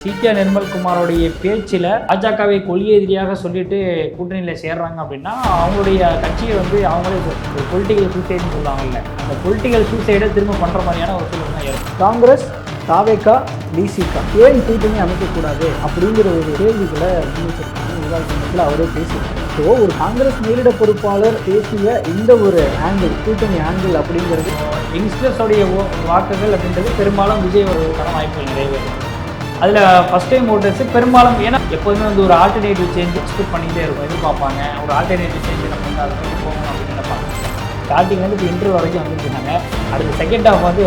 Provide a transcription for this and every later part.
CTR நிர்மல்குமாரோடைய பேச்சில் பாஜகவை கொள்கை எதிரியாக சொல்லிட்டு கூட்டணியில் சேர்றாங்க அப்படின்னா அவங்களுடைய கட்சியை வந்து அவங்களே ஒரு பொலிட்டிக்கல் சூசைடுன்னு சொல்லுவாங்கல்ல, அந்த பொலிட்டிக்கல் சூசைடை திரும்ப பண்ணுற மாதிரியான ஒரு சூழல் தான் இருக்கும். காங்கிரஸ், தாவேகா, டிசிகா ஏன் கூட்டணி அமைக்கக்கூடாது அப்படிங்கிற ஒரு கேள்விகளை முன்வச்சிருக்காங்க. விவாதத்தில் அவரே பேசியிருக்காரு. ஸோ ஒரு காங்கிரஸ் மேலிட பொறுப்பாளர் பேசிய இந்த ஒரு ஆங்கிள், கூட்டணி ஆங்கிள் அப்படிங்கிறது யங்ஸ்டர்ஸோடைய வாக்குகள் அப்படின்றது பெரும்பாலும் விஜய் வருவதற்கான வாய்ப்புகள் நிறைய. அதில் ஃபஸ்ட் டைம் ஓட்டர்ஸு பெரும்பாலும் ஏன்னா எப்போதுமே வந்து ஒரு ஆல்டர்னேட்டிவ் சேஞ்ச் எக்ஸ்பெக்ட் பண்ணிகிட்டே இருக்கும், எதிர்பார்ப்பாங்க. ஒரு ஆல்டர்னேட்டிவ் சேஞ்ச் நம்ம வந்து அதை வந்து போகணும் அப்படின்னு நினைப்பாங்க. ஸ்டார்டிங்லேருந்து இப்போ இன்டர்வியூ வரைக்கும் வந்துருக்காங்க. அடுத்த செகண்ட் ஹாஃப் வந்து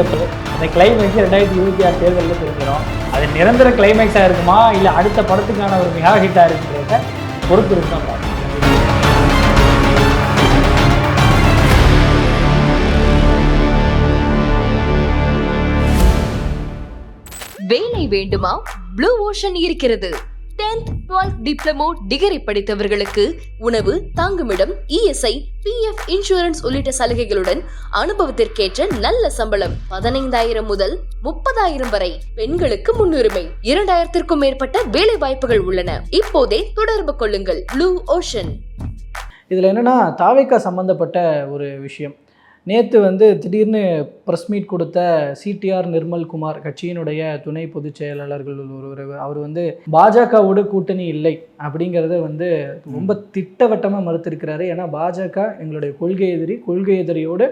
அந்த கிளைமேக்ஸ் 2026 தேர்தலில் தெரிஞ்சிடும். அது நிரந்தர கிளைமேக்ஸாக இருக்குமா இல்லை அடுத்த படத்துக்கான ஒரு மெகா ஹிட்டாக இருக்குன்றத பொறுத்து இருக்கோம். வேலை வேண்டுமா? ப்ளூ ஓஷன் இருக்கிறது. 10th 12th டிப்ளமோ டிகிரி படித்தவர்களுக்கு உணவு, தங்குமிடம், இஎஸ்ஐ, PF இன்சூரன்ஸ் உள்ளிட்ட சலுகைகளுடன் அனுபவத்திற்கேற்ற நல்ல சம்பளம் 15,000 முதல் 30,000 வரை. பெண்களுக்கு முன்னுரிமை. 2,000க்கும் மேற்பட்ட வேலை வாய்ப்புகள் உள்ளன. இப்போதே தொடர்பு கொள்ளுங்கள். Blue ocean. இதில் என்னென்னா தாவேகா சம்மந்தப்பட்ட ஒரு விஷயம். நேற்று வந்து திடீர்னு ப்ரெஸ் மீட் கொடுத்த சிடிஆர் நிர்மல்குமார், கட்சியினுடைய துணை பொதுச் செயலாளர்கள் அவர் வந்து பாஜகவோடு கூட்டணி இல்லை அப்படிங்கிறத வந்து ரொம்ப திட்டவட்டமாக மறுத்திருக்கிறாரு. ஏன்னா பாஜக எங்களுடைய கொள்கை எதிரியோடு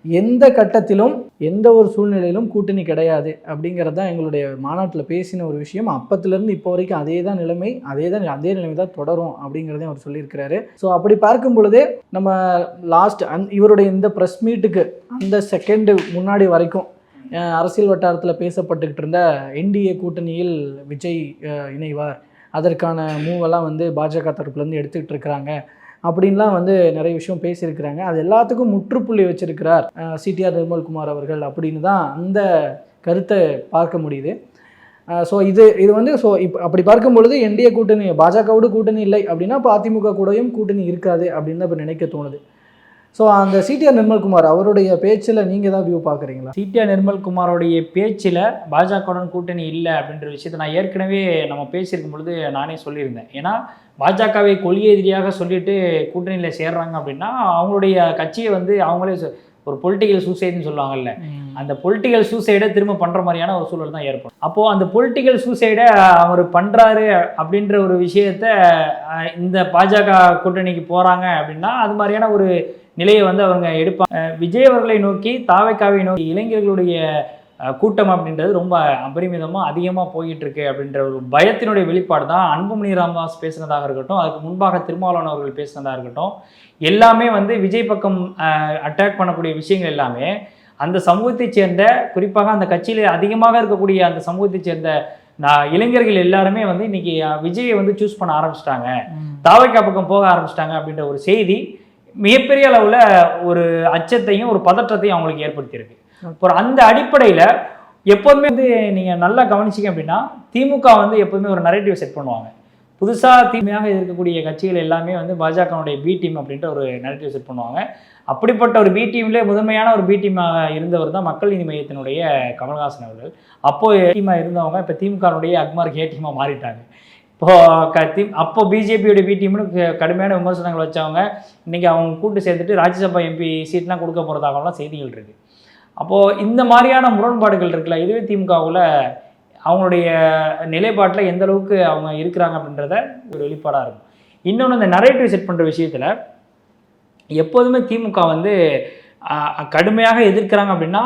எந்த கட்டத்திலும் எந்த ஒரு சூழ்நிலையிலும் கூட்டணி கிடையாது அப்படிங்கிறது தான் எங்களுடைய மாநாட்டில் பேசின ஒரு விஷயம். அப்பத்துலேருந்து இப்போ வரைக்கும் அதே நிலைமை தான் தொடரும் அப்படிங்கிறதையும் அவர் சொல்லியிருக்கிறாரு. ஸோ அப்படி பார்க்கும் பொழுதே நம்ம லாஸ்ட் இவருடைய இந்த ப்ரெஸ் மீட்டுக்கு அந்த செகண்டு முன்னாடி வரைக்கும் அரசியல் வட்டாரத்தில் பேசப்பட்டுக்கிட்டு இருந்த என்டிஏ கூட்டணியில் விஜய் இணைவார், அதற்கான மூவெல்லாம் வந்து பாஜக தரப்புலேருந்து எடுத்துக்கிட்டு இருக்கிறாங்க அப்படின்லாம் வந்து நிறைய விஷயம் பேசியிருக்கிறாங்க. அது எல்லாத்துக்கும் முற்றுப்புள்ளி வச்சிருக்கிறார் சிடிஆர் நிர்மல்குமார் அவர்கள் அப்படின்னு தான் அந்த கருத்தை பார்க்க முடியுது. ஸோ இது வந்து ஸோ இப்போ அப்படி பார்க்கும் பொழுது என்டிஏ கூட்டணி பாஜகவோடு கூட்டணி இல்லை அப்படின்னா இப்போ அதிமுக கூடயும் கூட்டணி இருக்காது அப்படின்னு தான் இப்போ நினைக்க தோணுது. ஸோ அந்த சிடிஆர் நிர்மல்குமார் அவருடைய பேச்சில் நீங்கள் தான் வியூ பார்க்குறீங்களா? சிடிஆர் நிர்மல்குமாரோடைய பேச்சில் பாஜகவுடன் கூட்டணி இல்லை அப்படின்ற விஷயத்தை நான் ஏற்கனவே நம்ம பேசியிருக்கும் பொழுது நானே சொல்லியிருந்தேன். ஏன்னா பாஜகவை கொள்கை எதிரியாக சொல்லிட்டு கூட்டணியில் சேர்றாங்க அப்படின்னா அவங்களுடைய கட்சியை வந்து அவங்களே ஒரு பொலிட்டிக்கல் சூசைடுன்னு சொல்லுவாங்கல்ல, அந்த பொலிட்டிக்கல் சூசைடை திரும்ப பண்ணுற மாதிரியான ஒரு சூழல் தான் ஏற்படும். அப்போது அந்த பொலிட்டிக்கல் சூசைடை அவர் பண்ணுறாரு அப்படின்ற ஒரு விஷயத்த இந்த பாஜக கூட்டணிக்கு போகிறாங்க அப்படின்னா அது மாதிரியான ஒரு நிலையை வந்து அவங்க எடுப்பாங்க. விஜய் அவர்களை நோக்கி, தாவேகாவை நோக்கி இளைஞர்களுடைய கூட்டம் அப்படின்றது ரொம்ப அபரிமிதமாக அதிகமாக போயிட்டு இருக்கு அப்படின்ற ஒரு பயத்தினுடைய வெளிப்பாடு தான் அன்புமணி ராமதாஸ் பேசினதாக இருக்கட்டும், அதுக்கு முன்பாக திருமாவளவன் அவர்கள் பேசினதாக இருக்கட்டும், எல்லாமே வந்து விஜய் பக்கம் அட்டாக் பண்ணக்கூடிய விஷயங்கள் எல்லாமே அந்த சமூகத்தை சேர்ந்த, குறிப்பாக அந்த கட்சியில் அதிகமாக இருக்கக்கூடிய அந்த சமூகத்தை சேர்ந்த இளைஞர்கள் எல்லாருமே வந்து இன்னைக்கு விஜயை வந்து சூஸ் பண்ண ஆரம்பிச்சிட்டாங்க, தாவேகா பக்கம் போக ஆரம்பிச்சிட்டாங்க அப்படின்ற ஒரு செய்தி மிகப்பெரிய அளவில் ஒரு அச்சத்தையும் ஒரு பதற்றத்தையும் அவங்களுக்கு ஏற்படுத்தியிருக்கு. அப்புறம் அந்த அடிப்படையில் எப்போதுமே வந்து நீங்கள் நல்லா கவனிச்சிங்க அப்படின்னா திமுக வந்து எப்போதுமே ஒரு நரேட்டிவ் செட் பண்ணுவாங்க. புதுசாக தீமையாக இருக்கக்கூடிய கட்சிகள் எல்லாமே வந்து பாஜகனுடைய பி டீம் அப்படின்ற ஒரு நரேட்டிவ் செட் பண்ணுவாங்க. அப்படிப்பட்ட ஒரு பி டீம்லேயே முதன்மையான ஒரு பி டீமாக இருந்தவர் தான் மக்கள் நீதி மையத்தினுடைய கமல்ஹாசன் அவர்கள். அப்போது டீமாக இருந்தவங்க இப்போ திமுகனுடைய அக்மார் ஏ டீமாக மாறிட்டாங்க. அப்போ பிஜேபியோட பி டீம்னு கடுமையான விமர்சனங்கள் வச்சவங்க இன்றைக்கி அவங்க கூட்டு சேர்த்துட்டு ராஜ்யசபா எம்பி சீட்லாம் கொடுக்க போகிறதாகலாம் செய்திகள் இருக்குது. அப்போது இந்த மாதிரியான முரண்பாடுகள் இருக்குல்ல, இதுவே திமுகவில் அவங்களுடைய நிலைப்பாட்டில் எந்த அளவுக்கு அவங்க இருக்கிறாங்க அப்படின்றத ஒரு வெளிப்பாடாக இருக்கும். இன்னொன்று இந்த நரேட்டிவ் செட் பண்ணுற விஷயத்தில் எப்போதுமே திமுக வந்து கடுமையாக எதிர்க்கிறாங்க அப்படின்னா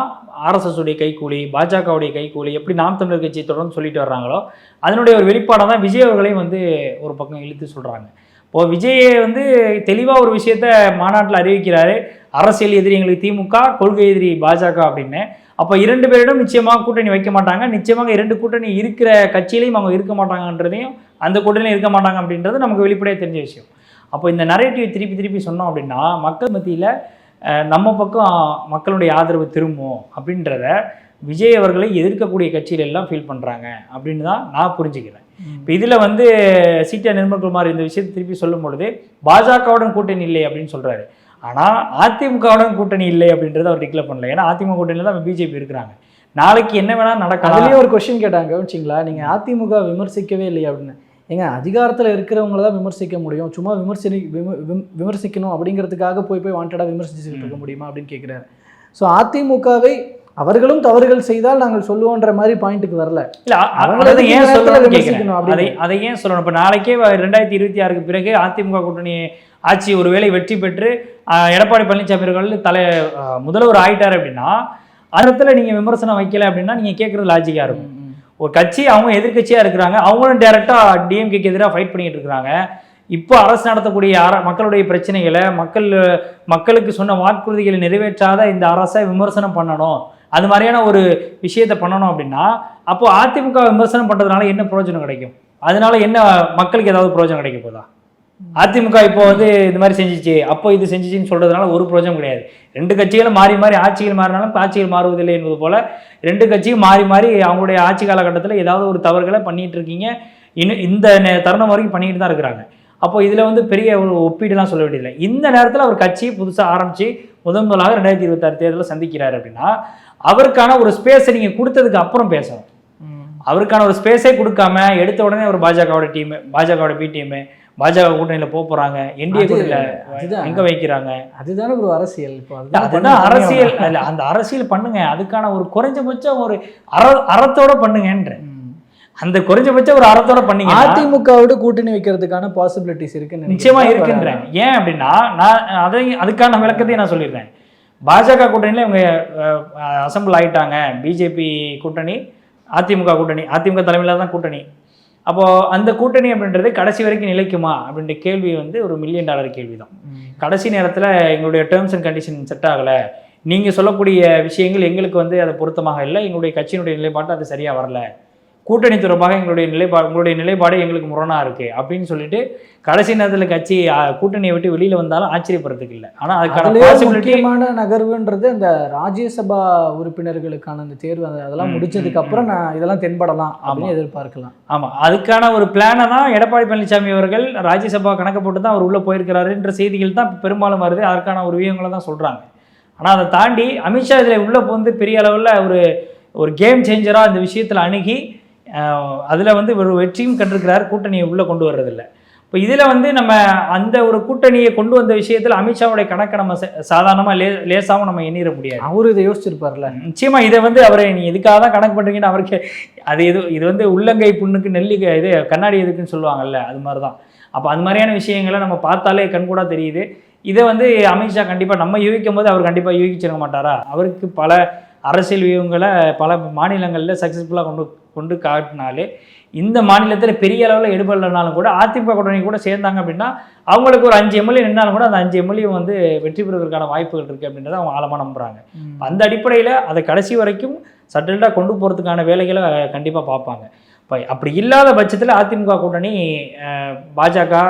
RSS உடைய கைக்கூலி, பாஜகவுடைய கைக்கூலி, எப்படி நாம் தமிழர் கட்சி தொடர்ந்து சொல்லிட்டு வர்றாங்களோ அதனுடைய ஒரு வெளிப்பாடாக தான் விஜய் அவர்களையும் வந்து ஒரு பக்கம் இழுத்து சொல்கிறாங்க. இப்போது விஜயை வந்து தெளிவாக ஒரு விஷயத்த மாநாட்டில் அறிவிக்கிறாரு, அரசியல் எதிரி எங்களுக்கு திமுக, கொள்கை எதிரி பாஜக அப்படின்னு. அப்போ 2 பேரிடம் நிச்சயமாக கூட்டணி வைக்க மாட்டாங்க, நிச்சயமாக 2 கூட்டணி இருக்கிற கட்சியிலையும் அவங்க இருக்க மாட்டாங்கன்றதையும், அந்த கூட்டணியும் இருக்க மாட்டாங்க அப்படின்றது நமக்கு வெளிப்படையாக தெரிஞ்ச விஷயம். அப்போ இந்த நரேட்டிவ் திருப்பி சொன்னோம் அப்படின்னா மக்கள் மத்தியில் நம்ம பக்கம் மக்களுடைய ஆதரவு திரும்பும் அப்படின்றத விஜய் அவர்களை எதிர்க்கக்கூடிய கட்சியில எல்லாம் ஃபீல் பண்ணுறாங்க அப்படின்னு தான் நான் புரிஞ்சுக்கிறேன். இப்போ இதில் வந்து சிடிஆர் நிர்மல்குமார் இந்த விஷயத்தை திருப்பி சொல்லும் பொழுது பாஜகவுடன் கூட்டணி இல்லை அப்படின்னு சொல்கிறாரு. ஆனால் அதிமுகவுடன் கூட்டணி இல்லை அப்படின்றத அவர் டிக்ளேர் பண்ணல. ஏன்னா அதிமுக கூட்டணியில் தான் பிஜேபி இருக்கிறாங்க. நாளைக்கு என்ன வேணா நடக்கலாம். அதுலேயே ஒரு கொஸ்டின் கேட்டாங்க கவனிச்சிங்களா, நீங்கள் அதிமுக விமர்சிக்கவே இல்லையா அப்படின்னு. ஏங்க அதிகாரத்தில் இருக்கிறவங்கள தான் விமர்சிக்க முடியும், சும்மா விமர்சிக்கணும் அப்படிங்கிறதுக்காக போய் வாண்டடாக விமர்சிச்சுட்டு இருக்க முடியுமா அப்படின்னு கேட்குறாரு. ஸோ அதிமுகவை அவர்களும் தவறுகள் செய்தால் நாங்கள் சொல்லுவோன்ற மாதிரி பாயிண்ட்டுக்கு வரல. இல்லை அதை ஏன் சொல்லணும், அதை ஏன் சொல்லணும். இப்போ நாளைக்கே 2026க்கு பிறகு அதிமுக கூட்டணி ஆட்சி ஒருவேளை வெற்றி பெற்று எடப்பாடி பழனிசாமி அவர்கள் முதல்வர் ஆயிட்டார் அப்படின்னா அந்த இடத்துல நீங்கள் விமர்சனம் வைக்கல அப்படின்னா நீங்கள் கேட்குறது லாஜிக்காக இருக்கும். ஒரு கட்சி அவங்க எதிர்கட்சியாக இருக்கிறாங்க, அவங்களும் டைரெக்டாக டிஎம்கேக்கு எதிராக ஃபைட் பண்ணிட்டு இருக்கிறாங்க. இப்போ அரசு நடத்தக்கூடிய மக்களுடைய பிரச்சனைகளை மக்களுக்கு சொன்ன வாக்குறுதிகளை நிறைவேற்றாத இந்த அரசை விமர்சனம் பண்ணணும், அது மாதிரியான ஒரு விஷயத்தை பண்ணணும் அப்படின்னா அப்போ அதிமுக விமர்சனம் பண்ணுறதுனால என்ன பிரயோஜனம் கிடைக்கும்? அதனால என்ன மக்களுக்கு ஏதாவது பிரயோஜனம் கிடைக்க போதா? அதிமுக இப்போ வந்து இது மாதிரி செஞ்சிச்சு, அப்போ இது செஞ்சிச்சின்னு சொல்றதுனால ஒரு பிரயோஜனம் கிடையாது. ரெண்டு கட்சிகளும் மாறி மாறி ஆட்சிகள் மாறினாலும் ஆட்சிகள் மாறுவதில்லை என்பது போல ரெண்டு கட்சியும் மாறி மாறி அவங்களுடைய ஆட்சி காலகட்டத்தில் ஏதாவது ஒரு தவறுகளை பண்ணிட்டு இருக்கீங்க, இன்னும் இந்த தருணம் வரைக்கும் பண்ணிட்டு தான் இருக்கிறாங்க. அப்போ இதில் வந்து பெரிய ஒரு ஒப்பீடுலாம் சொல்ல வேண்டியதில்லை. இந்த நேரத்தில் அவர் கட்சி புதுசாக ஆரம்பித்து முதலாக 2026 தேர்தலில் சந்திக்கிறார் அப்படின்னா அவருக்கான ஒரு ஸ்பேஸை நீங்கள் கொடுத்ததுக்கு அப்புறம் பேசணும். அவருக்கான ஒரு ஸ்பேஸே கொடுக்காம எடுத்த உடனே ஒரு பாஜகவோட பி டீமு பாஜக கூட்டணியில் போறாங்க, என்டிஏ கூட்டணியில் எங்க வைக்கிறாங்க, அதுதானே ஒரு அரசியல். இப்போ அதுதான் அரசியல். அந்த அரசியல் பண்ணுங்க, அதுக்கான ஒரு குறைஞ்சபட்சம் ஒரு அறத்தோட பண்ணுங்கன்ற, அந்த குறைஞ்சபட்சம் ஒரு அறத்தோட பண்ணீங்க. அதிமுகவோட கூட்டணி வைக்கிறதுக்கான பாசிபிலிட்டிஸ் இருக்கு, நிச்சயமா இருக்குன்றேன். ஏன் அப்படின்னா நான் அதுக்கான விளக்கத்தையும் நான் சொல்லிடுறேன். பாஜக கூட்டணியில் இவங்க அசம்பிள் ஆகிட்டாங்க, பிஜேபி கூட்டணி அதிமுக கூட்டணி, அதிமுக தலைமையில் தான் கூட்டணி. அப்போது அந்த கூட்டணி அப்படின்றது கடைசி வரைக்கும் நிலைக்குமா அப்படின்ற கேள்வி வந்து ஒரு $1 மில்லியன் கேள்வி தான். கடைசி நேரத்தில் எங்களுடைய டேர்ம்ஸ் அண்ட் கண்டிஷன் செட் ஆகலை, நீங்கள் சொல்லக்கூடிய விஷயங்கள் எங்களுக்கு வந்து அதை பொருத்தமாக இல்லை, எங்களுடைய கட்சியினுடைய நிலைப்பாட்டு அது சரியாக வரல, கூட்டணி தொடர்பாக உங்களுடைய நிலைப்பாடு எங்களுக்கு முரணாக இருக்குது அப்படின்னு சொல்லிட்டு கடைசி நேரத்தில் கட்சி கூட்டணியை விட்டு வெளியில் வந்தாலும் ஆச்சரியப்படுறதுக்கு இல்லை. ஆனால் அதுக்கான முக்கியமான நகர்வுன்றது அந்த ராஜ்யசபா உறுப்பினர்களுக்கான அந்த தேர்வு அதெல்லாம் முடிச்சதுக்கு அப்புறம் நான் இதெல்லாம் தென்படலாம் அப்படின்னு எதிர்பார்க்கலாம். ஆமாம், அதுக்கான ஒரு பிளானை தான் எடப்பாடி பழனிசாமி அவர்கள் ராஜ்யசபா கணக்கு போட்டு தான் அவர் உள்ளே போயிருக்கிறாருன்ற செய்திகள் தான் பெரும்பாலும் வருது. அதற்கான ஒரு வியூகங்களை தான் சொல்கிறாங்க. ஆனால் அதை தாண்டி அமித்ஷா இதில் உள்ளே வந்து பெரிய அளவில் ஒரு கேம் சேஞ்சராக இந்த விஷயத்தில் அணுகி அதில் வந்து ஒரு வெற்றியும் கண்டிருக்கிறார், கூட்டணியை உள்ளே கொண்டு வர்றதில்லை. இப்போ இதில் வந்து நம்ம அந்த ஒரு கூட்டணியை கொண்டு வந்த விஷயத்தில் அமித்ஷாவுடைய கணக்கை நம்ம சாதாரணமாக லேசாகவும் நம்ம எண்ணிட முடியாது. அவரு இதை யோசிச்சிருப்பார்ல. நிச்சயமாக இதை வந்து அவரை நீ எதுக்காக தான் கணக்கு பண்ணுறீங்கன்னு அவருக்கு இது வந்து உள்ளங்கை புண்ணுக்கு நெல்லிக்காய் இது கண்ணாடி எதுக்குன்னு சொல்லுவாங்கல்ல, அது மாதிரி தான். அப்போ அது மாதிரியான விஷயங்களை நம்ம பார்த்தாலே கண்கூடாக தெரியுது. இதை வந்து அமித்ஷா கண்டிப்பாக நம்ம யூகிக்கும் போது அவர் கண்டிப்பாக யூகிச்சிருக்க மாட்டாரா? அவருக்கு பல அரசியல் வியூகங்களை பல மாநிலங்களில் சக்ஸஸ்ஃபுல்லாக கொண்டு காட்டினாலே இந்த மாநிலத்தில் பெரிய அளவில் எடுபடலைனாலும் கூட அதிமுக கூட்டணி கூட சேர்ந்தாங்க அப்படின்னா அவங்களுக்கு ஒரு 5 எம்எல்ஏ நின்னாலும் கூட அந்த 5 எம்எல்ஏ வந்து வெற்றி பெறுவதற்கான வாய்ப்புகள் இருக்குது அப்படின்றத அவங்க ஆழமாக நம்புகிறாங்க. அந்த அடிப்படையில் அதை கடைசி வரைக்கும் சட்டில்டாக கொண்டு போகிறதுக்கான வேலைகளை கண்டிப்பாக பார்ப்பாங்க. இப்போ அப்படி இல்லாத பட்சத்தில் அதிமுக கூட்டணி பாஜக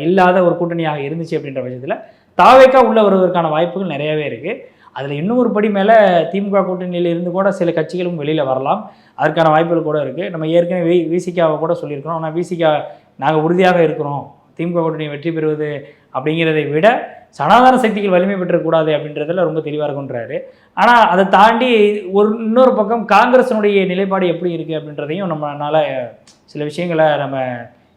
இல்லாத ஒரு கூட்டணியாக இருந்துச்சு அப்படின்ற பட்சத்தில் தாவேக்கா உள்ள வருவதற்கான வாய்ப்புகள் நிறையவே இருக்குது. அதில் இன்னும் ஒரு படி மேலே திமுக கூட்டணியில் இருந்து கூட சில கட்சிகளும் வெளியில் வரலாம், அதற்கான வாய்ப்புகள் கூட இருக்குது. நம்ம ஏற்கனவே விசிகாவை கூட சொல்லியிருக்கிறோம். ஆனால் விசிகா நாங்கள் உறுதியாக இருக்கிறோம், திமுக கூட்டணி வெற்றி பெறுவது அப்படிங்கிறதை விட சனாதன சக்திகள் வலிமை பெற்றக்கூடாது அப்படின்றதுல ரொம்ப தெளிவாக இருக்குன்றாரு. ஆனால் அதை தாண்டி இன்னொரு பக்கம் காங்கிரஸினுடைய நிலைப்பாடு எப்படி இருக்குது அப்படின்றதையும் நம்மளால் சில விஷயங்களை நம்ம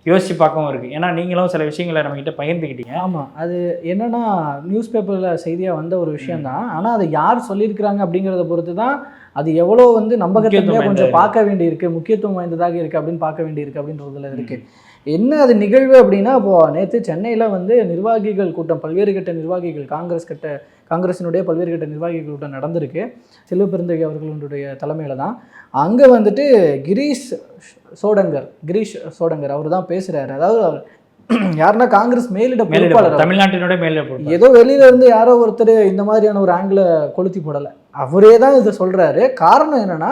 யோசித்து பார்க்கவும் இருக்குது. ஏன்னா நீங்களும் சில விஷயங்களை நம்மகிட்ட பகிர்ந்துக்கிட்டீங்க. ஆமாம், அது என்னென்னா நியூஸ் பேப்பரில் செய்தியாக வந்த ஒரு விஷயந்தான். ஆனால் அதை யார் சொல்லியிருக்கிறாங்க அப்படிங்கிறத பொறுத்து தான் அது எவ்வளோ வந்து நம்பகத்தன்மையாக கொஞ்சம் பார்க்க வேண்டியிருக்கு, முக்கியத்துவம் வாய்ந்ததாக இருக்குது அப்படின்னு பார்க்க வேண்டியிருக்கு அப்படின்றதுல இருக்குது. என்ன அது நிகழ்வு அப்படின்னா, இப்போது நேற்று சென்னையில் வந்து நிர்வாகிகள் கூட்டம், பல்வேறு கட்ட நிர்வாகிகள் காங்கிரஸினுடைய பல்வேறு கட்ட நிர்வாகிகள் கூட்டம் நடந்திருக்கு. செல்வ பெருந்தகை அவர்களுடைய தலைமையில் தான். அங்கே வந்துட்டு கிரீஷ் சோடங்கர் அவர் தான் பேசுகிறாரு. அதாவது யாருன்னா காங்கிரஸ் மேலிட பொறுப்பாளர், தமிழ்நாட்டினுடைய மேலிட, ஏதோ வெளியில இருந்து யாரோ ஒருத்தர் இந்த மாதிரியான ஒரு ஆங்கிளை கொளுத்தி போடலை, அவரே தான் இதை சொல்கிறாரு. காரணம் என்னென்னா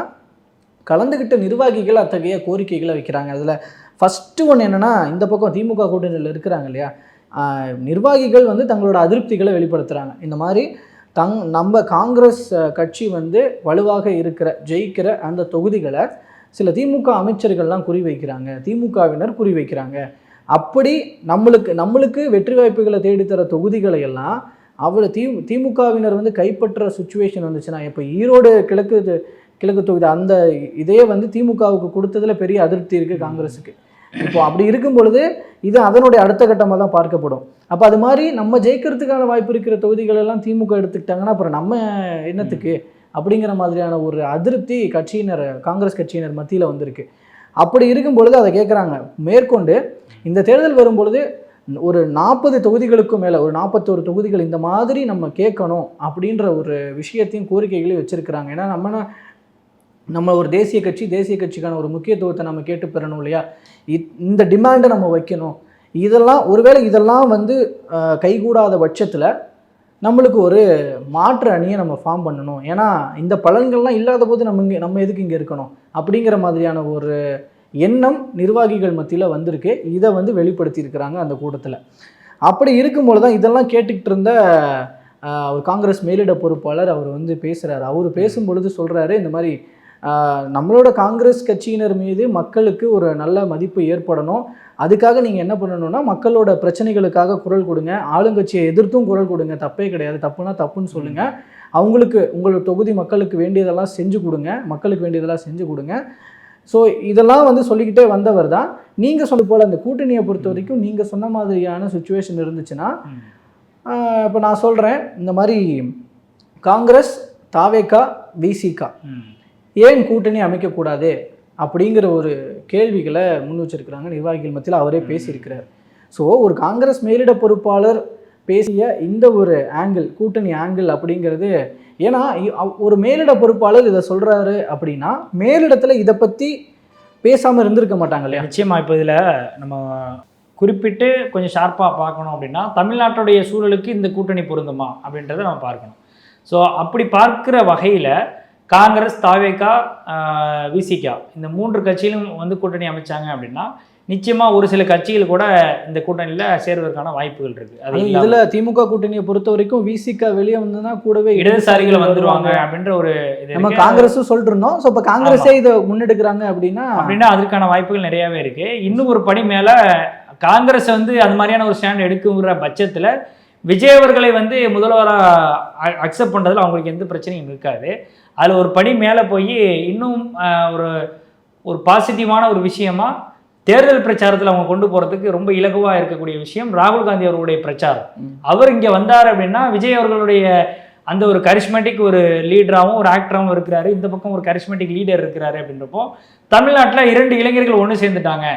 கலந்துக்கிட்ட நிர்வாகிகள் அத்தகைய கோரிக்கைகளை வைக்கிறாங்க. அதில் ஃபஸ்ட்டு ஒன்று என்னென்னா, இந்த பக்கம் திமுக கூட்டணியில் இருக்கிறாங்க இல்லையா, நிர்வாகிகள் வந்து தங்களோட அதிருப்திகளை வெளிப்படுத்துகிறாங்க. இந்த மாதிரி நம்ம காங்கிரஸ் கட்சி வந்து வலுவாக ஜெயிக்கிற அந்த தொகுதிகளை சில திமுக அமைச்சர்கள்லாம் குறிவைக்கிறாங்க, திமுகவினர் குறிவைக்கிறாங்க. அப்படி நம்மளுக்கு வெற்றி வாய்ப்புகளை தேடித்தர தொகுதிகளை எல்லாம் திமுகவினர் வந்து கைப்பற்ற சுச்சுவேஷன் வந்துச்சுன்னா, இப்போ ஈரோடு கிழக்கு கிழக்கு தொகுதி அந்த இதே வந்து திமுகவுக்கு கொடுத்ததுல பெரிய அதிருப்தி இருக்குது காங்கிரஸுக்கு. இப்போ அப்படி இருக்கும் பொழுது இது அதனுடைய அடுத்த கட்டமாக தான் பார்க்கப்படும். அப்போ அது மாதிரி நம்ம ஜெயிக்கிறதுக்கான வாய்ப்பு இருக்கிற தொகுதிகள் எல்லாம் திமுக எடுத்துக்கிட்டாங்கன்னா அப்புறம் நம்ம என்னத்துக்கு அப்படிங்கிற மாதிரியான ஒரு அதிருப்தி காங்கிரஸ் கட்சியினர் மத்தியில் வந்திருக்கு. அப்படி இருக்கும் பொழுது அதை கேட்குறாங்க. மேற்கொண்டு இந்த தேர்தல் வரும்பொழுது ஒரு 40 தொகுதிகளுக்கும் மேலே ஒரு 41 தொகுதிகள் இந்த மாதிரி நம்ம கேட்கணும் அப்படின்ற ஒரு விஷயத்தையும் கோரிக்கைகளையும் வச்சுருக்கிறாங்க. ஏன்னா நம்ம ஒரு தேசிய கட்சிக்கான ஒரு முக்கியத்துவத்தை நம்ம கேட்டு பெறணும் இல்லையா? இந்த டிமாண்டை நம்ம வைக்கணும். ஒருவேளை இதெல்லாம் வந்து கைகூடாத பட்சத்தில் நம்மளுக்கு ஒரு மாற்று அணியை நம்ம ஃபார்ம் பண்ணணும். ஏன்னா இந்த பலன்கள்லாம் இல்லாத போது நம்ம எதுக்கு இங்கே இருக்கணும் அப்படிங்கிற மாதிரியான ஒரு எண்ணம் நிர்வாகிகள் மத்தியில் வந்திருக்கு. இதை வந்து வெளிப்படுத்தியிருக்கிறாங்க அந்த கூட்டத்தில். அப்படி இருக்கும்போது தான் இதெல்லாம் கேட்டுக்கிட்டு இருந்த ஒரு காங்கிரஸ் மேலிட பொறுப்பாளர் அவர் வந்து பேசுகிறார். அவர் பேசும்பொழுது சொல்கிறாரு, இந்த மாதிரி நம்மளோட காங்கிரஸ் கட்சியினர் மீது மக்களுக்கு ஒரு நல்ல மதிப்பு ஏற்படணும். அதுக்காக நீங்கள் என்ன பண்ணணும்னா மக்களோட பிரச்சனைகளுக்காக குரல் கொடுங்க, ஆளுங்கட்சியை எதிர்த்தும் குரல் கொடுங்க, தப்பே கிடையாது, தப்புனா தப்புன்னு சொல்லுங்கள், அவங்களுக்கு உங்களோட தொகுதி மக்களுக்கு வேண்டியதெல்லாம் செஞ்சு கொடுங்க. ஸோ இதெல்லாம் வந்து சொல்லிக்கிட்டே வந்தவர் தான். நீங்கள் சொல்ல போல் அந்த கூட்டணியை பொறுத்த வரைக்கும் நீங்கள் சொன்ன மாதிரியான சுச்சுவேஷன் இருந்துச்சுன்னா, இப்போ நான் சொல்கிறேன், இந்த மாதிரி காங்கிரஸ், தாவேகா, விசிகா ஏன் கூட்டணி அமைக்கக்கூடாது அப்படிங்கிற ஒரு கேள்விகளை முன் வச்சிருக்கிறாங்க நிர்வாகிகள் மத்தியில். அவரே பேசியிருக்கிறார். ஸோ ஒரு காங்கிரஸ் மேலிட பொறுப்பாளர் பேசிய இந்த ஒரு கூட்டணி ஆங்கிள் அப்படிங்கிறது, ஏன்னா ஒரு மேலிட பொறுப்பாளர் இதை சொல்கிறாரு அப்படின்னா மேலிடத்தில் இதை பற்றி பேசாமல் இருந்திருக்க மாட்டாங்க இல்லையா? நிச்சயமாக. இப்போ இதில் நம்ம குறிப்பிட்டு கொஞ்சம் ஷார்ப்பாக பார்க்கணும் அப்படின்னா, தமிழ்நாட்டுடைய சூழலுக்கு இந்த கூட்டணி பொருந்துமா அப்படின்றத நம்ம பார்க்கணும். ஸோ அப்படி பார்க்குற வகையில் காங்கிரஸ், தாவேகா, விசிகா இந்த 3 கட்சியிலும் வந்து கூட்டணி அமைச்சாங்க அப்படின்னா நிச்சயமாக ஒரு சில கட்சிகள் கூட இந்த கூட்டணியில் சேர்வதற்கான வாய்ப்புகள் இருக்குது. அது இதில் திமுக கூட்டணியை பொறுத்த வரைக்கும் விசிகா வெளியே வந்ததுன்னா கூடவே இடதுசாரிகள் வந்துடுவாங்க அப்படின்ற ஒரு இது நம்ம காங்கிரஸும் சொல்லிட்டு இருந்தோம். ஸோ இப்போ காங்கிரஸே இதை முன்னெடுக்கிறாங்க அப்படின்னா அதற்கான வாய்ப்புகள் நிறையாவே இருக்குது. இன்னும் ஒரு படி மேலே காங்கிரஸ் வந்து அது மாதிரியான ஒரு ஸ்டாண்ட் எடுக்குங்கிற பட்சத்தில் விஜய் அவர்களை வந்து முதல்வராக அக்செப்ட் பண்ணுறதுல அவங்களுக்கு எந்த பிரச்சனையும் இருக்காது. அதில் ஒரு படி மேலே போய் இன்னும் ஒரு பாசிட்டிவான ஒரு விஷயமா தேர்தல் பிரச்சாரத்தில் அவங்க கொண்டு போகிறதுக்கு ரொம்ப இலகுவாக இருக்கக்கூடிய விஷயம் ராகுல் காந்தி அவர்களுடைய பிரச்சாரம். அவர் இங்கே வந்தார் அப்படின்னா விஜய் அவர்களுடைய அந்த ஒரு கரிஸ்மேட்டிக் ஒரு லீடராகவும் ஒரு ஆக்டராகவும் இருக்கிறாரு, இந்த பக்கம் ஒரு கரிஸ்மேட்டிக் லீடர் இருக்கிறாரு. அப்படின்றப்போ தமிழ்நாட்டில் 2 இளைஞர்கள் ஒன்று சேர்ந்துட்டாங்க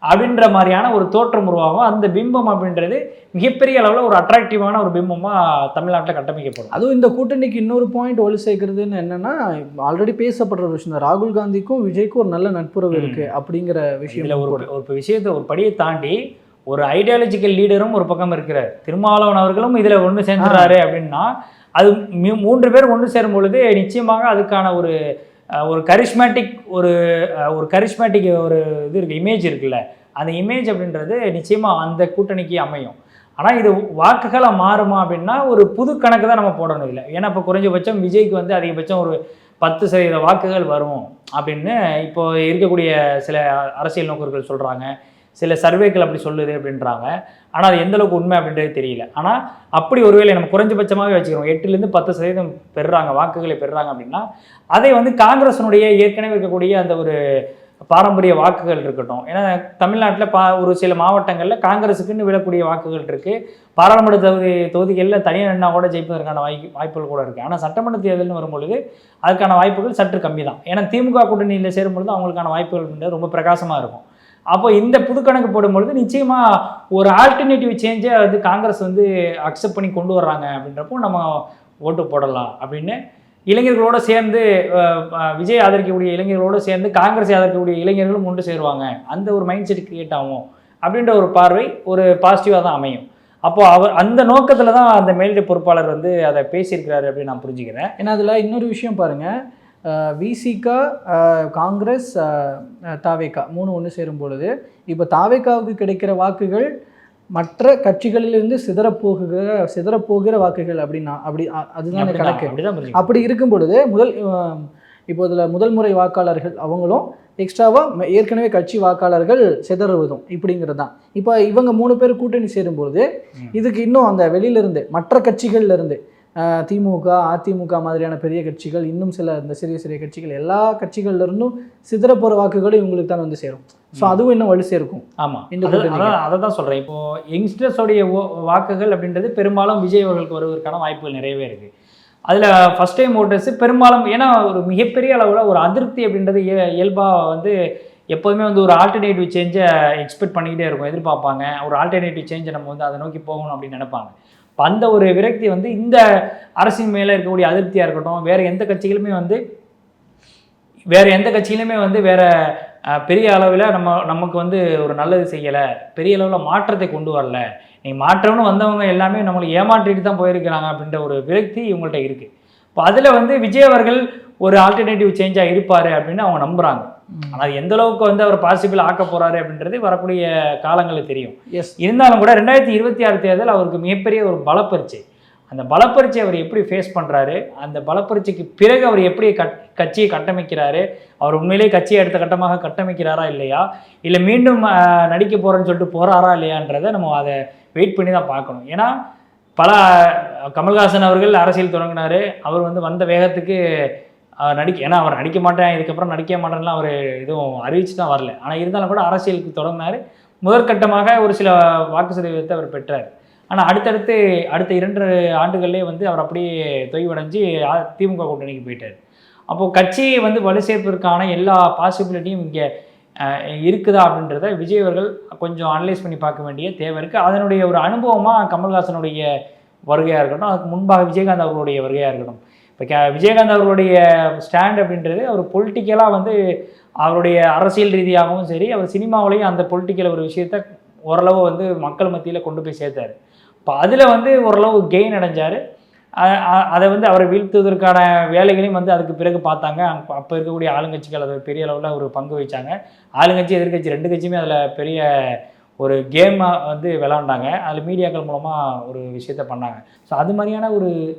அப்படின்ற மாதிரியான ஒரு தோற்றம் உருவாகும். அந்த பிம்பம் அப்படின்றது மிகப்பெரிய அளவில் ஒரு அட்ராக்டிவான ஒரு பிம்பமாக தமிழ்நாட்டில் கட்டமைக்கப்படும். அதுவும் இந்த கூட்டணிக்கு இன்னொரு பாயிண்ட் ஒளி சேர்க்கறதுன்னு என்னன்னா, ஆல்ரெடி பேசப்படுற விஷயம், ராகுல் காந்திக்கும் விஜய்க்கும் ஒரு நல்ல நட்புறவு இருக்குது அப்படிங்கிற விஷயம். ஒரு விஷயத்தை ஒரு படியை தாண்டி ஒரு ஐடியாலஜிக்கல் லீடரும் ஒரு பக்கம் இருக்கிறார். திருமாவளவன் அவர்களும் இதில் ஒன்று சேர்ந்துறாரு அப்படின்னா அது 3 பேர் ஒன்று சேரும் பொழுது நிச்சயமாக அதுக்கான ஒரு கரிஸ்மேட்டிக் ஒரு இது இருக்குது, இமேஜ் இருக்குல்ல, அந்த இமேஜ் அப்படின்றது நிச்சயமாக அந்த கூட்டணிக்கு அமையும். ஆனால் இது வாக்குகளாக மாறுமா அப்படின்னா ஒரு புது கணக்கு தான் நம்ம போடணும் இல்லை. ஏன்னா இப்போ குறைஞ்சபட்சம் விஜய்க்கு வந்து அதிகபட்சம் ஒரு 10% வாக்குகள் வரும் அப்படின்னு இப்போ இருக்கக்கூடிய சில அரசியல் நோக்கர்கள் சொல்கிறாங்க, சில சர்வேக்கள் அப்படி சொல்லுது அப்படின்றாங்க. ஆனால் அது எந்தளவுக்கு உண்மை அப்படின்றது தெரியல. ஆனால் அப்படி ஒருவேளை நம்ம குறைஞ்சபட்சமாகவே வச்சுக்கிறோம் 8லேருந்து 10% பெறுறாங்க, வாக்குகளை பெறுறாங்க அப்படின்னா அதை வந்து காங்கிரஸினுடைய ஏற்கனவே இருக்கக்கூடிய அந்த ஒரு பாரம்பரிய வாக்குகள் இருக்கட்டும். ஏன்னா தமிழ்நாட்டில் ஒரு சில மாவட்டங்களில் காங்கிரஸுக்குன்னு விழக்கூடிய வாக்குகள் இருக்குது. பாராளுமன்ற தொகுதிகளில் தனியாக நின்னா கூட ஜெயிப்பதற்கான வாய்ப்புகள் கூட இருக்குது. ஆனால் சட்டமன்ற தேர்தல்னு வரும்பொழுது அதுக்கான வாய்ப்புகள் சற்று கம்மி தான். ஏன்னா திமுக கூட்டணியில் சேரும்பொழுது அவங்களுக்கான வாய்ப்புகள் ரொம்ப பிரகாசமாக இருக்கும். அப்போ இந்த புது கணக்கு போடும்பொழுது நிச்சயமாக ஒரு ஆல்டர்னேட்டிவ் சேஞ்சை வந்து காங்கிரஸ் வந்து அக்செப்ட் பண்ணி கொண்டு வர்றாங்க. அப்படின்றப்போ நம்ம ஓட்டு போடலாம் அப்படின்னு இளைஞர்களோடு சேர்ந்து விஜய் ஆதரிக்கக்கூடிய இளைஞர்களோடு சேர்ந்து காங்கிரஸ் ஆதரிக்கக்கூடிய இளைஞர்களும் ஒன்று சேருவாங்க, அந்த ஒரு மைண்ட் செட் கிரியேட் ஆகும் அப்படின்ற ஒரு பார்வை ஒரு பாசிட்டிவாக தான் அமையும். அப்போது அவர் அந்த நோக்கத்தில் தான் அந்த மேலிட பொறுப்பாளர் வந்து அதை பேசியிருக்கிறாரு அப்படின்னு நான் புரிஞ்சுக்கிறேன். ஏன்னா அதில் இன்னொரு விஷயம் பாருங்கள், விசிகா, காங்கிரஸ், தாவேகா 3 ஒன்று சேரும் பொழுது இப்போ தாவேகாவுக்கு கிடைக்கிற வாக்குகள் மற்ற கட்சிகளிலிருந்து சிதறப்போகிற வாக்குகள் அப்படின்னா அதுதான் கணக்கு. அப்படி இருக்கும் பொழுது இப்போ இதில் முதல் முறை வாக்காளர்கள் அவங்களும் எக்ஸ்ட்ராவாக ஏற்கனவே கட்சி வாக்காளர்கள் சிதறுவதும் இப்படிங்கிறது தான். இப்போ இவங்க 3 பேர் கூட்டணி சேரும்பொழுது இதுக்கு இன்னும் அந்த வெளியிலிருந்து மற்ற கட்சிகள்லேருந்து திமுக, அதிமுக மாதிரியான பெரிய கட்சிகள், இன்னும் சில இந்த சிறிய சிறிய கட்சிகள், எல்லா கட்சிகள்ல இருந்தும் சிதற போகிற வாக்குகளும் இவங்களுக்கு தான் வந்து சேரும். ஸோ அதுவும் இன்னும் வலு சேர்க்கும். ஆமாம், அதை தான் சொல்கிறேன். இப்போது யங்ஸ்டர்ஸோடைய வாக்குகள் அப்படின்றது பெரும்பாலும் விஜய் அவர்களுக்கு வருவதற்கான வாய்ப்புகள் நிறையவே இருக்குது. அதில் ஃபஸ்ட் டைம் ஓட்டர்ஸ் பெரும்பாலும், ஏன்னா ஒரு மிகப்பெரிய அளவில் ஒரு அதிருப்தி அப்படின்றது இயல்பாக வந்து எப்போதுமே வந்து ஒரு ஆல்டர்னேட்டிவ் சேஞ்சை எக்ஸ்பெக்ட் பண்ணிக்கிட்டே இருக்கும், எதிர்பார்ப்பாங்க. ஒரு ஆல்டர்னேட்டிவ் சேஞ்சை நம்ம வந்து அதை நோக்கி போகணும் அப்படின்னு நினைப்பாங்க. இப்போ அந்த ஒரு விரக்தி வந்து இந்த அரசின் மேலே இருக்கக்கூடிய அதிருப்தியாக இருக்கட்டும், வேறு எந்த கட்சிகளுமே வந்து வேறு பெரிய அளவில் நமக்கு வந்து ஒரு நல்லது செய்யலை, பெரிய அளவில் மாற்றத்தை கொண்டு வரல, நீங்கள் மாற்றம்னு வந்தவங்க எல்லாமே நம்மளை ஏமாற்றிட்டு தான் போயிருக்கிறாங்க அப்படின்ற ஒரு விரக்தி இவங்கள்ட்ட இருக்குது. இப்போ அதில் வந்து விஜய் அவர்கள் ஒரு ஆல்டர்னேட்டிவ் சேஞ்சாக இருப்பார் அப்படின்னு அவங்க நம்புகிறாங்க. ஆனால் எந்த அளவுக்கு வந்து அவர் பாசிபிள் ஆக்க போகிறாரு அப்படின்றது வரக்கூடிய காலங்களில் தெரியும். இருந்தாலும் கூட 2026 தேர்தல் அவருக்கு மிகப்பெரிய ஒரு பலப்பரிச்சை. அந்த பலப்பரிச்சை அவர் எப்படி ஃபேஸ் பண்ணுறாரு, அந்த பலப்பரிச்சைக்கு பிறகு அவர் எப்படி கட்சியை கட்டமைக்கிறாரு, அவர் உண்மையிலே கட்சியை அடுத்த கட்டமாக கட்டமைக்கிறாரா இல்லையா, இல்லை மீண்டும் நடிக்க போகிறேன்னு சொல்லிட்டு போகிறாரா இல்லையான்றதை நம்ம அதை வெயிட் பண்ணி தான் பார்க்கணும். ஏன்னா கமல்ஹாசன் அவர்கள் அரசியல் தொடங்கினார், அவர் வந்து வந்த வேகத்துக்கு ஏன்னா அவர் நடிக்க மாட்டேன், இதுக்கப்புறம் நடிக்க மாட்டேன்லாம் அவர் எதுவும் அறிவிச்சு தான் வரல. ஆனால் இருந்தாலும் கூட அரசியலுக்கு தொடங்கினார். முதற்கட்டமாக ஒரு சில வாக்கு சதவீதத்தை அவர் பெற்றார். ஆனால் அடுத்த 2 ஆண்டுகள்லேயே வந்து அவர் அப்படியே தொய்வடைஞ்சு திமுக கூட்டணிக்கு போயிட்டார். அப்போது கட்சியை வந்து வலு சேர்ப்பதற்கான எல்லா பாசிபிலிட்டியும் இங்கே இருக்குதா அப்படின்றத விஜய் அவர்கள் கொஞ்சம் அனலைஸ் பண்ணி பார்க்க வேண்டிய தேவை இருக்குது. அதனுடைய ஒரு அனுபவமாக கமல்ஹாசனுடைய வருகையாக இருக்கட்டும், அதுக்கு முன்பாக விஜயகாந்த் அவர்களுடைய வருகையாக இருக்கட்டும். இப்போ விஜயகாந்த் அவர்களுடைய ஸ்டாண்ட் அப்படின்றது அவர் பொலிட்டிக்கலாக வந்து அவருடைய அரசியல் ரீதியாகவும் சரி, அவர் சினிமாவிலையும் அந்த பொலிட்டிக்கல் ஒரு விஷயத்தை ஓரளவு வந்து மக்கள் மத்தியில் கொண்டு போய் சேர்த்தார். இப்போ அதில் வந்து ஓரளவு கெயின் அடைஞ்சார். அதை வந்து அவரை வீழ்த்துவதற்கான வேலைகளையும் வந்து அதுக்கு பிறகு பார்த்தாங்க. அப்போ இருக்கக்கூடிய ஆளுங்கட்சிகள் அதை பெரிய அளவில் ஒரு பங்கு வச்சாங்க. ஆளுங்கட்சி எதிர்கட்சி 2 கட்சியுமே அதில் பெரிய ஒரு கேமாக வந்து விளாண்டாங்க. அதில் மீடியாக்கள் மூலமாக ஒரு விஷயத்த பண்ணாங்க. ஸோ அது மாதிரியான ஒரு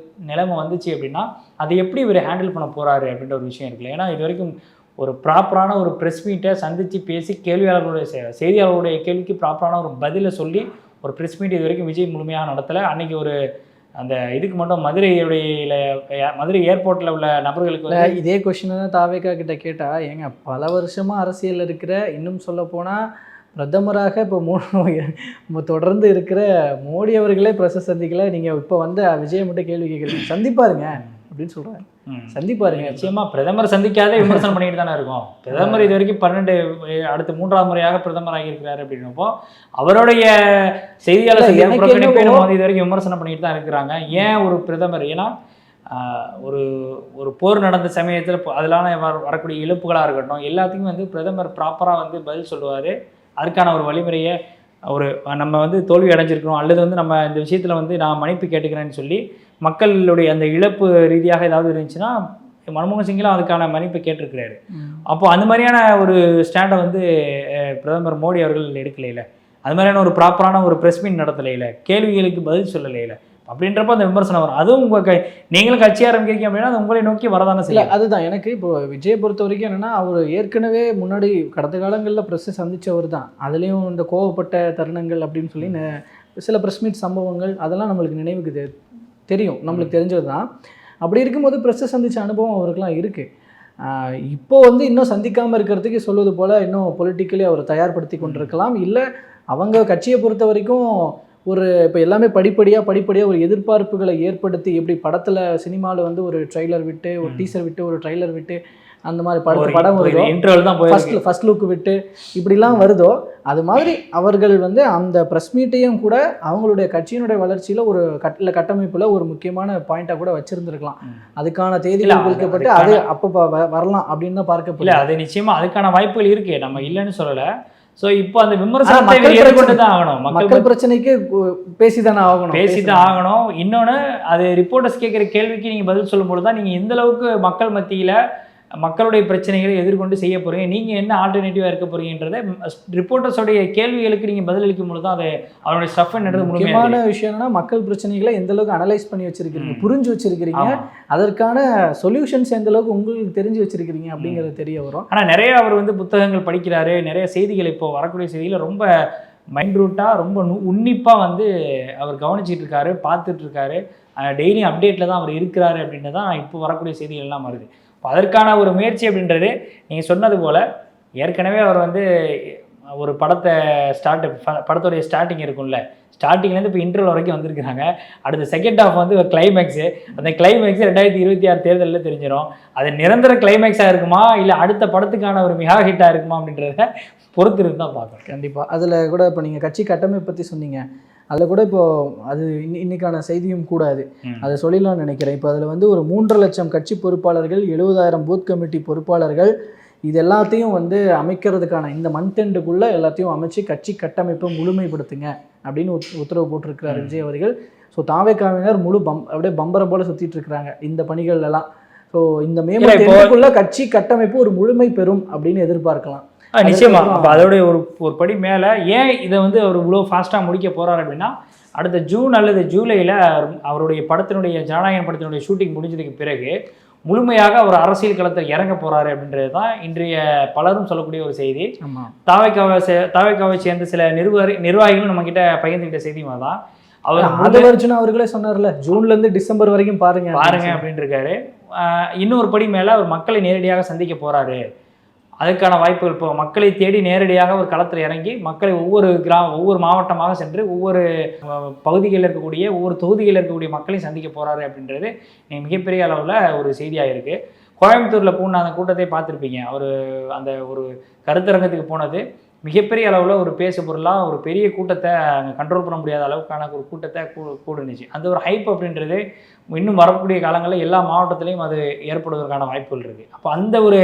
நிலைமை வந்துச்சு அப்படின்னா அதை எப்படி இவர் ஹேண்டில் பண்ண போகிறாரு அப்படின்ற ஒரு விஷயம் இருக்குல்ல. ஏன்னா இது வரைக்கும் ஒரு ப்ராப்பரான ஒரு ப்ரெஸ் மீட்டை சந்தித்து பேசி செய்தியாளர்களுடைய கேள்விக்கு ப்ராப்பரான ஒரு பதிலை சொல்லி ஒரு ப்ரெஸ் மீட் இது வரைக்கும் விஜய் முழுமையாக நடத்தலை. அன்றைக்கி ஒரு அந்த இதுக்கு மட்டும் மதுரை ஏர்போர்ட்டில் உள்ள நபர்களுக்கு இதே கொஸ்டின் தான் தாவேகா கிட்ட கேட்டால், ஏங்க பல வருஷமாக அரசியலில் இருக்கிற, இன்னும் சொல்ல போனால் பிரதமராக இப்போ தொடர்ந்து இருக்கிற மோடி அவர்களே பிரஸ் சந்திக்கல, நீங்கள் இப்போ வந்து விஜய் மட்டும் கேள்வி கேட்குறீங்க, சந்திப்பாருங்க அப்படின்னு சொல்கிறாங்க. சந்திப்பாருங்க. நிச்சயமாக பிரதமர் சந்திக்காத விமர்சனம் பண்ணிட்டு தானே இருக்கும். பிரதமர் இது வரைக்கும் 12 3ஆவது முறையாக பிரதமராக இருக்கிறாரு அப்படின்னப்போ அவருடைய செய்தியாளர் இது வரைக்கும் விமர்சனம் பண்ணிட்டு தான் இருக்கிறாங்க. ஏன் ஒரு பிரதமர், ஏன்னா ஒரு போர் நடந்த சமயத்தில் அதெல்லாம் வரக்கூடிய இழப்புகளாக இருக்கட்டும், எல்லாத்துக்கும் வந்து பிரதமர் ப்ராப்பராக வந்து பதில் சொல்லுவார். அதுக்கான ஒரு வழிமுறையை நம்ம வந்து தோல்வி அடைஞ்சிருக்கிறோம் அல்லது வந்து நம்ம இந்த விஷயத்தில் வந்து நான் மன்னிப்பு கேட்டுக்கிறேன்னு சொல்லி மக்களுடைய அந்த இழப்பு ரீதியாக ஏதாவது இருந்துச்சுன்னா மன்மோகன் சிங்லாம் அதுக்கான மன்னிப்பு கேட்டிருக்கிறாரு. அப்போ அந்த மாதிரியான ஒரு ஸ்டாண்டை வந்து பிரதமர் மோடி அவர்கள் எடுக்கலையில, அது மாதிரியான ஒரு ப்ராப்பரான ஒரு ப்ரெஸ் மீட் நடத்தலையில, கேள்விகளுக்கு பதில் சொல்லலையில, அப்படின்றப்ப அந்த விமர்சனம் வரும். அதுவும் நீங்களும் கட்சி ஆரம்பிக்கிறீங்க அப்படின்னா அது உங்களை நோக்கி வரதானே செய்யல. அதுதான் எனக்கு இப்போ விஜய் பொறுத்த வரைக்கும் என்னென்னா, அவர் ஏற்கனவே முன்னாடி கடந்த காலங்களில் ப்ரெஸ்ஸை சந்தித்தவர் தான். அதுலேயும் இந்த கோவப்பட்ட தருணங்கள் அப்படின்னு சொல்லி சில ப்ரெஸ் மீட் சம்பவங்கள் அதெல்லாம் நம்மளுக்கு நினைவுக்கு தெரியும், நம்மளுக்கு தெரிஞ்சது தான். அப்படி இருக்கும்போது ப்ரெஸ்ஸை சந்தித்த அனுபவம் அவருக்கெலாம் இருக்குது. இப்போது வந்து இன்னும் சந்திக்காமல் இருக்கிறதுக்கு சொல்வது போல் இன்னும் பொலிட்டிக்கலி அவர் தயார்படுத்தி கொண்டிருக்கலாம். இல்லை அவங்க கட்சியை பொறுத்த வரைக்கும் ஒரு இப்போ எல்லாமே படிப்படியாக ஒரு எதிர்பார்ப்புகளை ஏற்படுத்தி, எப்படி படத்தில் சினிமாவில் வந்து ஒரு ட்ரைலர் விட்டு, ஒரு டீசர் விட்டு, ஒரு ட்ரைலர் விட்டு, அந்த மாதிரி படம் வருதோ, இன்டர்வல் தான் ஃபர்ஸ்ட் லுக் விட்டு இப்படிலாம் வருதோ, அது மாதிரி அவர்கள் வந்து அந்த ப்ரெஸ் மீட்டையும் கூட அவங்களுடைய கட்சியினுடைய வளர்ச்சியில் ஒரு கட்டமைப்பில் ஒரு முக்கியமான பாயிண்டாக கூட வச்சுருந்துருக்கலாம். அதுக்கான தேதிகள் குறிக்கப்பட்டு அது அப்போ வரலாம் அப்படின்னு தான் பார்க்கப்படல. அது நிச்சயமாக அதுக்கான வாய்ப்புகள் இருக்குது, நம்ம இல்லைன்னு சொல்லலை. ஸோ இப்போ அந்த விமர்சனத்தை எதிர்கொண்டு தான் ஆகணும். மக்கள் பிரச்சனைக்கு பேசிதான் ஆகணும். இன்னொன்று, அது ரிப்போர்ட்டர்ஸ் கேட்குற கேள்விக்கு நீங்கள் பதில் சொல்லும்போது தான் நீங்கள் எந்த அளவுக்கு மக்கள் மத்தியில் மக்களுடைய பிரச்சனைகளை எதிர்கொண்டு செய்ய போகிறீங்க, நீங்கள் என்ன ஆல்டர்னேட்டிவாக இருக்க போகிறீங்கன்றதை ரிப்போர்ட்டர்ஸோடைய கேள்விகளுக்கு நீங்கள் பதிலளிக்கும் பொழுது தான் அது அவருடைய ஸ்டஃப் என்னது. முக்கியமான விஷயம் என்னன்னா, மக்கள் பிரச்சனைகளை எந்த அளவுக்கு அனலைஸ் பண்ணி வச்சிருக்கீங்க, புரிஞ்சு வச்சிருக்கிறீங்க, அதற்கான சொல்யூஷன்ஸ் எந்த அளவுக்கு உங்களுக்கு தெரிஞ்சு வச்சிருக்கிறீங்க அப்படிங்கிறது தெரிய வரும். ஆனால் நிறைய அவர் வந்து புத்தகங்கள் படிக்கிறாரு, நிறைய செய்திகள் இப்போ வரக்கூடிய செய்திகளை ரொம்ப மைண்ட் ரூட்டாக ரொம்ப உன்னிப்பாக வந்து அவர் கவனிச்சிட்டு இருக்காரு, பார்த்துட்டு இருக்காரு. டெய்லி அப்டேட்டில் தான் அவர் இருக்கிறாரு அப்படின்றது தான் இப்போ வரக்கூடிய செய்திகள் எல்லாம் வருது. இப்போ அதற்கான ஒரு முயற்சி அப்படின்றது நீங்கள் சொன்னது போல் ஏற்கனவே அவர் வந்து ஒரு படத்தை படத்துடைய ஸ்டார்டிங் இருக்கும்ல, ஸ்டார்டிங்லேருந்து இப்போ இன்டர்வல் வரைக்கும் வந்திருக்கிறாங்க. அடுத்த செகண்ட் ஹாஃப் வந்து ஒரு கிளைமேக்ஸு. அந்த கிளைமேக்ஸ் 2026 தேர்தலில் தெரிஞ்சிடும். அது நிரந்தர கிளைமேக்ஸாக இருக்குமா இல்லை அடுத்த படத்துக்கான ஒரு மெகா ஹிட்டாக இருக்குமா அப்படின்றத பொறுத்து இருந்து தான் பார்க்கணும். கண்டிப்பாக. அதில் கூட இப்போ நீங்கள் கட்சி கட்டமைப்பு பற்றி சொன்னீங்க, அதில் கூட இப்போது அது இன்னைக்கான செய்தியும் கூட அதை சொல்லிடலாம்னு நினைக்கிறேன். இப்போ அதில் வந்து ஒரு 3.5 லட்சம் கட்சி பொறுப்பாளர்கள், 70,000 பூத் கமிட்டி பொறுப்பாளர்கள், இது எல்லாத்தையும் வந்து அமைக்கிறதுக்கான இந்த மந்த் எண்டுக்குள்ளே எல்லாத்தையும் அமைச்சு கட்சி கட்டமைப்பை முழுமைப்படுத்துங்க அப்படின்னு உத்தரவு போட்டிருக்கிறார் விஜய் அவர்கள். ஸோ தாவேக்காவினர் அப்படியே பம்பரை போல சுற்றிட்டு இருக்கிறாங்க இந்த பணிகள்லாம். ஸோ இந்த மே மாதத்துக்குள்ள கட்சி கட்டமைப்பு ஒரு முழுமை பெறும் அப்படின்னு எதிர்பார்க்கலாம். நிச்சயமா. அப்போ அதோடைய ஒரு படி மேலே ஏன் இதை வந்து அவர் இவ்வளோ ஃபாஸ்ட்டாக முடிக்க போகிறார் அப்படின்னா, அடுத்த ஜூன் அல்லது ஜூலையில் அவருடைய படத்தினுடைய ஜனநாயகம் படத்தினுடைய ஷூட்டிங் முடிஞ்சதுக்கு பிறகு முழுமையாக அவர் அரசியல் களத்தில் இறங்க போகிறாரு அப்படின்றது தான் இன்றைய பலரும் சொல்லக்கூடிய ஒரு செய்தி. தாவேக்காவை சேர்ந்த சில நிர்வாகிகளும் நம்மக்கிட்ட பகிர்ந்துக்கிட்ட செய்தியும் தான். அவர் ஆதவர்ஜுனா அவர்களே சொன்னார்ல, ஜூன்லேருந்து டிசம்பர் வரைக்கும் பாருங்க அப்படின்னு இருக்காரு. இன்னொரு படி மேலே அவர் மக்களை நேரடியாக சந்திக்க போகிறாரு. அதுக்கான வாய்ப்புகள் இப்போ மக்களை தேடி நேரடியாக ஒரு களத்தில் இறங்கி மக்களை ஒவ்வொரு மாவட்டமாக சென்று ஒவ்வொரு பகுதிகளில் இருக்கக்கூடிய ஒவ்வொரு தொகுதிகளில் இருக்கக்கூடிய மக்களையும் சந்திக்க போகிறாரு அப்படின்றது மிகப்பெரிய அளவில் ஒரு செய்தியாக இருக்குது. கோயம்புத்தூரில் போன அந்த கூட்டத்தை பார்த்துருப்பீங்க. அவர் அந்த ஒரு கருத்தரங்கத்துக்கு போனது மிகப்பெரிய அளவில் ஒரு பேசு பொருளாக ஒரு பெரிய கூட்டத்தை அங்கே கண்ட்ரோல் பண்ண முடியாத அளவுக்கான ஒரு கூட்டத்தை கூடுனுச்சு. அந்த ஒரு ஹைப் அப்படின்றது இன்னும் வரக்கூடிய காலங்களில் எல்லா மாவட்டத்திலையும் அது ஏற்படுவதற்கான வாய்ப்புகள் இருக்குது. அப்போ அந்த ஒரு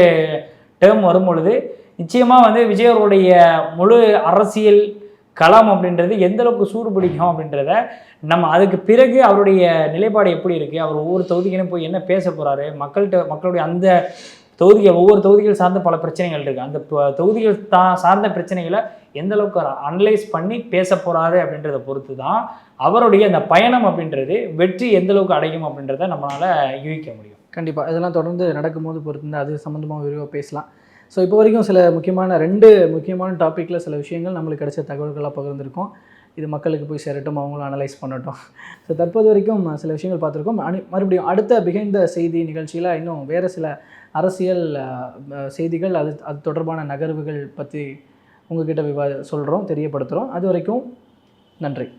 டேர்ம் வரும் பொழுது நிச்சயமாக வந்து விஜய் அவருடைய முழு அரசியல் களம் அப்படின்றது எந்த அளவுக்கு சூடு பிடிக்கும் அப்படின்றத நம்ம அதுக்கு பிறகு அவருடைய நிலைப்பாடு எப்படி இருக்குது, அவர் ஒவ்வொரு தொகுதிகளும் போய் என்ன பேச போகிறாரு, மக்களுடைய அந்த ஒவ்வொரு தொகுதிகள் சார்ந்த பல பிரச்சனைகள் இருக்குது, அந்த தொகுதிகள் சார்ந்த பிரச்சனைகளை எந்த அளவுக்கு அனலைஸ் பண்ணி பேச போகிறாரு அப்படின்றத பொறுத்து தான் அவருடைய அந்த பயணம் அப்படின்றது வெற்றி எந்த அளவுக்கு அடையும் அப்படின்றத நம்மளால் யூகிக்க முடியும். கண்டிப்பாக இதெல்லாம் தொடர்ந்து நடக்கும்போது பொறுத்து அது சம்மந்தமாக விரிவாக பேசலாம். ஸோ இப்போ வரைக்கும் சில ரெண்டு முக்கியமான டாப்பிக்கில் சில விஷயங்கள் நம்மளுக்கு கிடைச்ச தகவல்களாக பகிர்ந்துருக்கோம். இது மக்களுக்கு போய் சேரட்டும், அவங்களும் அனலைஸ் பண்ணட்டும். ஸோ தற்போது வரைக்கும் சில விஷயங்கள் பார்த்துருக்கோம். மறுபடியும் அடுத்த பிஹைண்ட் த செய்தி நிகழ்ச்சியில் இன்னும் வேறு சில அரசியல் செய்திகள் அது தொடர்பான நகர்வுகள் பற்றி உங்ககிட்ட சொல்கிறோம், தெரியப்படுத்துகிறோம். அது வரைக்கும் நன்றி.